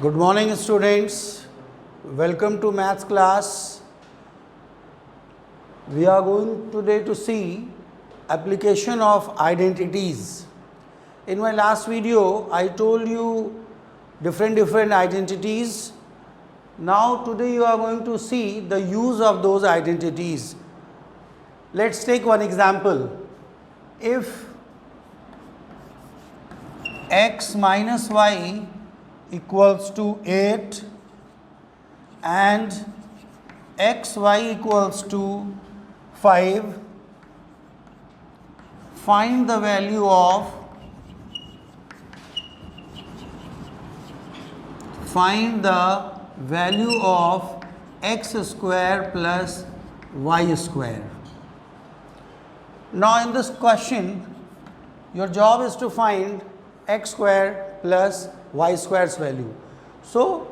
Good morning, students. Welcome to maths class. We are going today to see application of identities. In my last video, I told you different identities. Now today you are going to see the use of those identities. Let's take one example. If x minus y equals to 8 and xy equals to 5, find the value of x square plus y square. Now in this question, your job is to find x square plus y square's value. So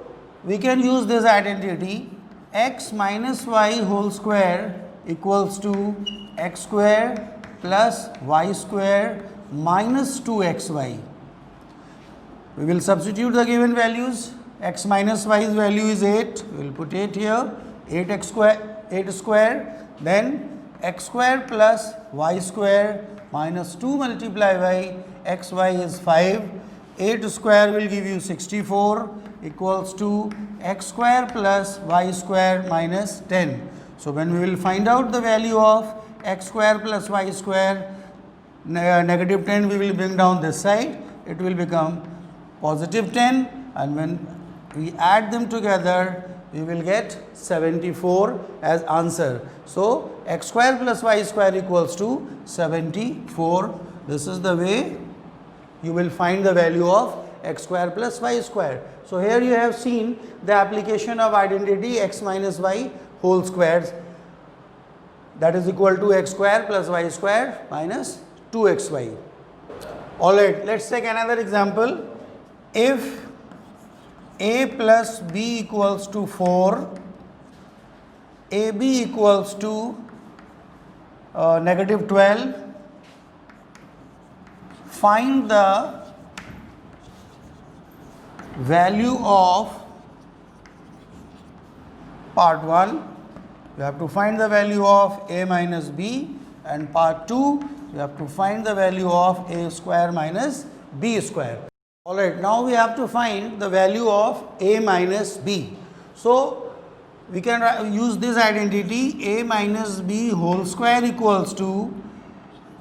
we can use this identity x minus y whole square equals to x square plus y square minus 2xy. We will substitute the given values. X minus y's value is 8. We will put 8 here. 8 square. Then x square plus y square minus 2 multiplied by xy is 5. 8 square will give you 64 equals to x square plus y square minus 10. So when we will find out the value of x square plus y square, negative 10 we will bring down this side. It will become positive 10, and when we add them together, we will get 74 as answer. So x square plus y square equals to 74. This is the way you will find the value of x square plus y square. So here you have seen the application of identity x minus y whole squares, that is equal to x square plus y square minus 2xy. Alright, let's take another example. If a plus b equals to 4, ab equals to negative 12, find the value of part 1. You have to find the value of a minus b, and part 2 you have to find the value of a square minus b square. Alright, now we have to find the value of a minus b. So we can use this identity a minus b whole square equals to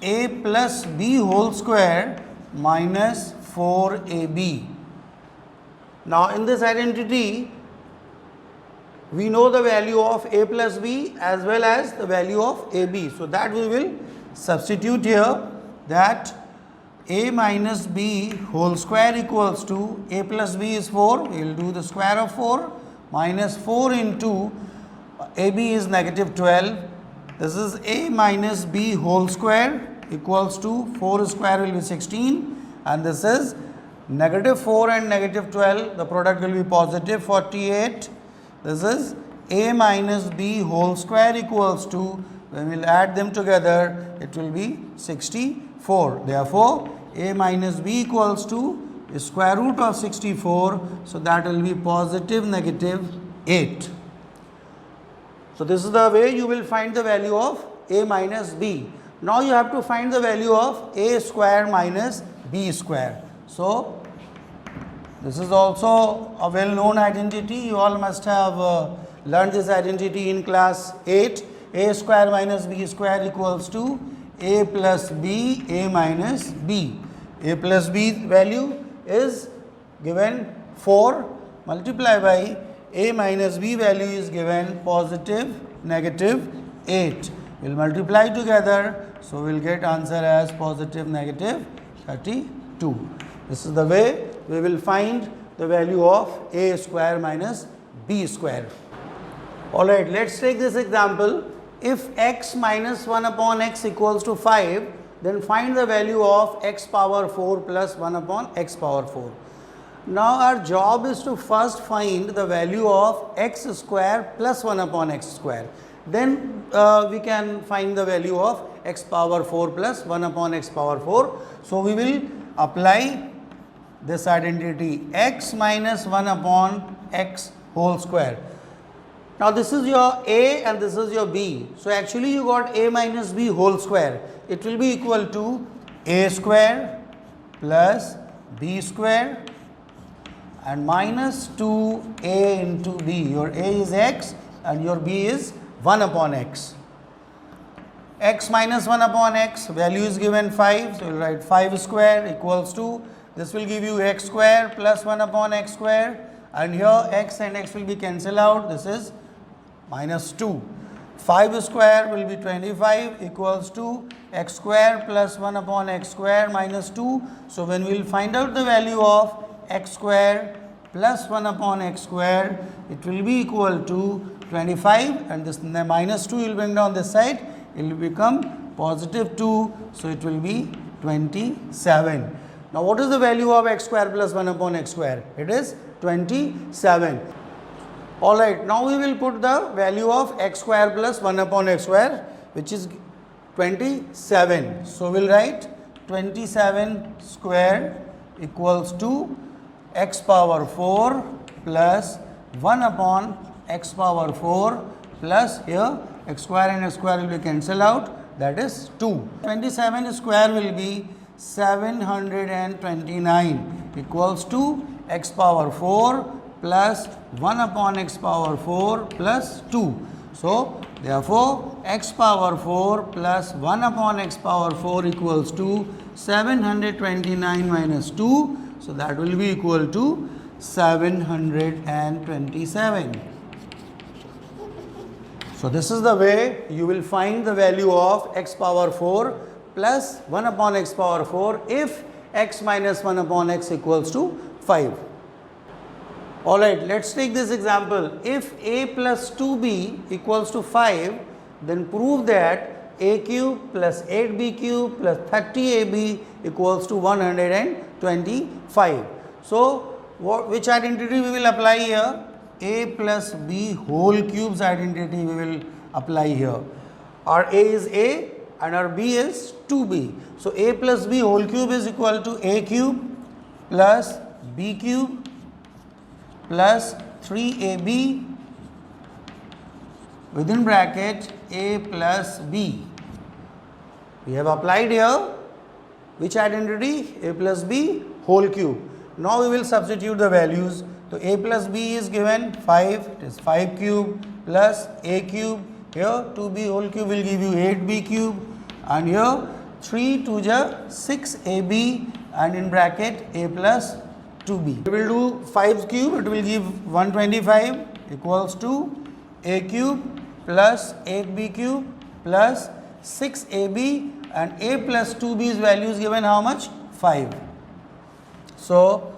a plus b whole square minus 4ab. Now in this identity, we know the value of a plus b as well as the value of ab. So that we will substitute here, that a minus b whole square equals to a plus b is 4. We will do the square of 4 minus 4 into ab is negative 12. This is a minus b whole square equals to 4 square will be 16, and this is negative 4 and negative 12. The product will be positive 48. This is a minus b whole square equals to, when we will add them together, it will be 64. Therefore, a minus b equals to square root of 64. So that will be positive negative 8. So this is the way you will find the value of a minus b. Now you have to find the value of a square minus b square. So this is also a well known identity. You all must have learned this identity in class 8. A square minus b square equals to a plus b, a minus b. A plus b value is given 4 multiplied by a minus b value is given positive negative 8. We will multiply together, so we will get answer as positive negative 32. This is the way we will find the value of a square minus b square. Alright, let's take this example. If x minus 1 upon x equals to 5, then find the value of x power 4 plus 1 upon x power 4. Now our job is to first find the value of x square plus 1 upon x square. Then we can find the value of x power 4 plus 1 upon x power 4. So we will apply this identity x minus 1 upon x whole square. Now this is your a and this is your b. So actually you got a minus b whole square. It will be equal to a square plus b square and minus 2a into b. Your a is x and your b is 1 upon x. X minus 1 upon x, value is given 5. So you will write 5 square equals to, this will give you x square plus 1 upon x square, and here x and x will be cancelled out. This is minus 2. 5 square will be 25 equals to x square plus 1 upon x square minus 2. So when we will find out the value of x square plus 1 upon x square, it will be equal to 25, and this minus 2 will bring down this side, it will become positive 2. So it will be 27. Now what is the value of x square plus 1 upon x square? It is 27. Alright, now we will put the value of x square plus 1 upon x square, which is 27. So we will write 27 square equals to x power 4 plus 1 upon x power 4 plus here x square and x square will be cancelled out, that is 2. 27 square will be 729 equals to x power 4 plus 1 upon x power 4 plus 2. So therefore x power 4 plus 1 upon x power 4 equals to 729 minus 2. So that will be equal to 727. So this is the way you will find the value of x power 4 plus 1 upon x power 4 if x minus 1 upon x equals to 5. Alright, let us take this example. If a plus 2b equals to 5, then prove that a cube plus 8b cube plus 30ab equals to 125. So which identity we will apply here? A plus b whole cube's identity we will apply here. Our a is a and our b is 2b. So a plus b whole cube is equal to a cube plus b cube plus 3ab within bracket a plus b. We have applied here which identity? A plus b whole cube. Now we will substitute the values. So a plus b is given 5, it is 5 cube plus a cube. Here 2b whole cube will give you 8b cube, and here 3 to the 6ab and in bracket a plus 2b. We will do 5 cube, it will give 125 equals to a cube plus 8b cube plus 6ab, and a plus 2b's value is given how much? 5. So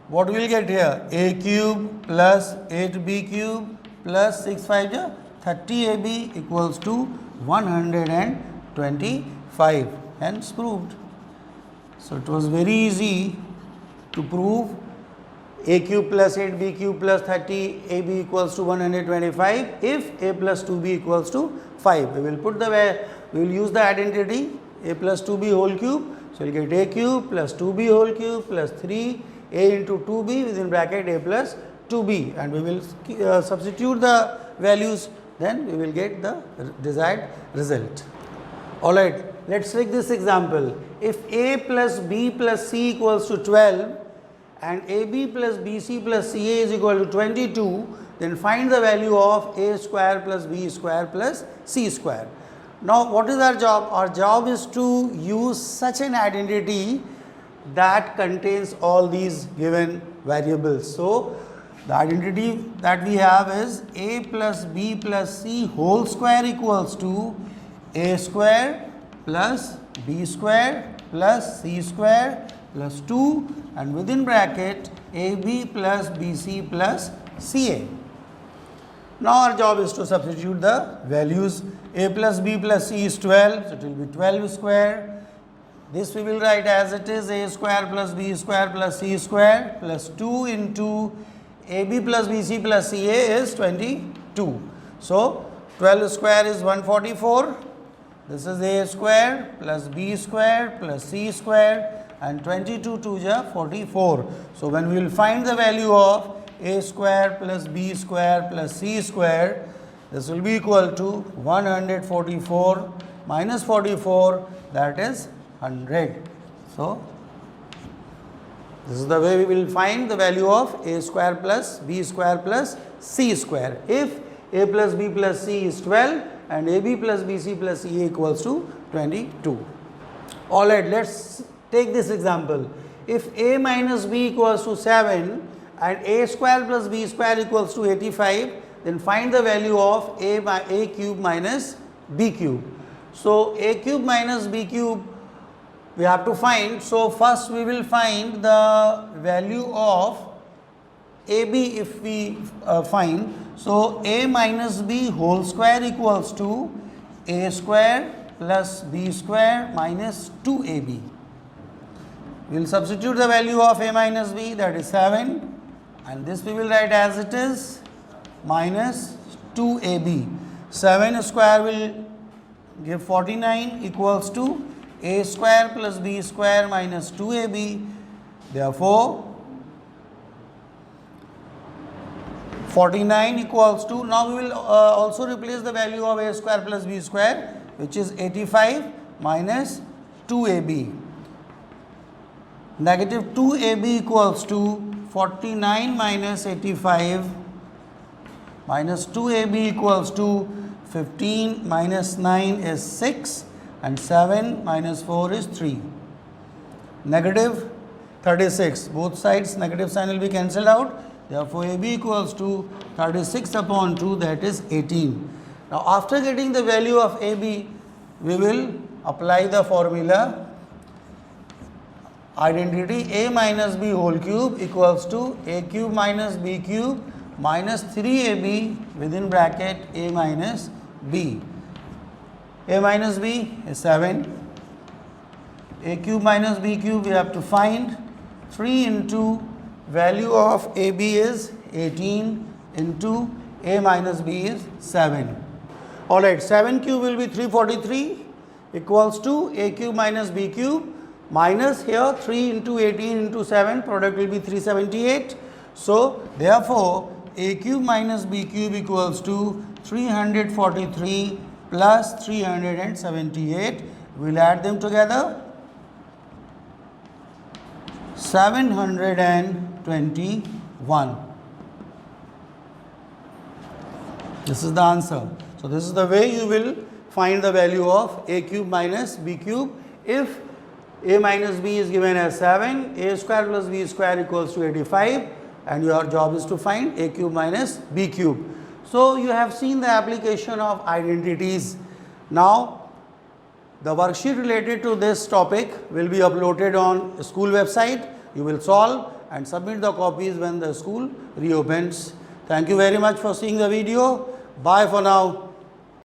what we will get here? A cube plus 8b cube plus 6 5 ja 30ab equals to 125, hence proved. So it was very easy to prove a cube plus 8b cube plus 30ab equals to 125 if a plus 2b equals to 5. We will put the we will use the identity a plus 2b whole cube. So we will get a cube plus 2b whole cube plus 3 a into 2b within bracket a plus 2b, and we will substitute the values, then we will get the desired result. Alright, let us take this example. If a plus b plus c equals to 12 and ab plus bc plus ca is equal to 22, then find the value of a square plus b square plus c square. Now what is our job? Our job is to use such an identity that contains all these given variables. So the identity that we have is a plus b plus c whole square equals to a square plus b square plus c square plus 2, and within bracket ab plus bc plus ca. Now our job is to substitute the values. A plus b plus c is 12, so it will be 12 square. This we will write as it is, a square plus b square plus c square plus 2 into ab plus bc plus ca is 22. So 12 square is 144. This is a square plus b square plus c square and 22 2 ja 44. So when we will find the value of a square plus b square plus c square, this will be equal to 144 minus 44, that is 100. So this is the way we will find the value of a square plus b square plus c square. If a plus b plus c is 12 and ab plus bc plus e equals to 22. Alright, let us take this example. If a minus b equals to 7 and a square plus b square equals to 85, then find the value of a cube minus b cube. So a cube minus b cube we have to find. So first we will find the value of AB if we find. So a minus b whole square equals to a square plus b square minus 2ab. We will substitute the value of a minus b, that is 7, and this we will write as it is, minus 2ab. 7 square will give 49 equals to a square plus b square minus 2ab. Therefore 49 equals to, now we will also replace the value of a square plus b square, which is 85 minus 2ab. Negative 2ab equals to 49 minus 85 minus 2ab equals to 15 minus 9 is 6 and 7 minus 4 is 3. Negative 36. Both sides negative sign will be cancelled out. Therefore, AB equals to 36 upon 2, that is 18. Now, after getting the value of AB, we will apply the formula identity a minus b whole cube equals to a cube minus b cube minus 3ab within bracket a minus b. A minus b is 7. A cube minus b cube we have to find. 3 into value of AB is 18 into a minus b is 7. Alright, 7 cube will be 343 equals to a cube minus b cube minus here 3 into 18 into 7, product will be 378. So therefore a cube minus b cube equals to 343 plus 378. We will add them together, 721. This is the answer. So this is the way you will find the value of a cube minus b cube. If a minus b is given as 7, a square plus b square equals to 85, and your job is to find a cube minus b cube. So you have seen the application of identities. Now the worksheet related to this topic will be uploaded on school website. You will solve and submit the copies when the school reopens. Thank you very much for seeing the video. Bye for now.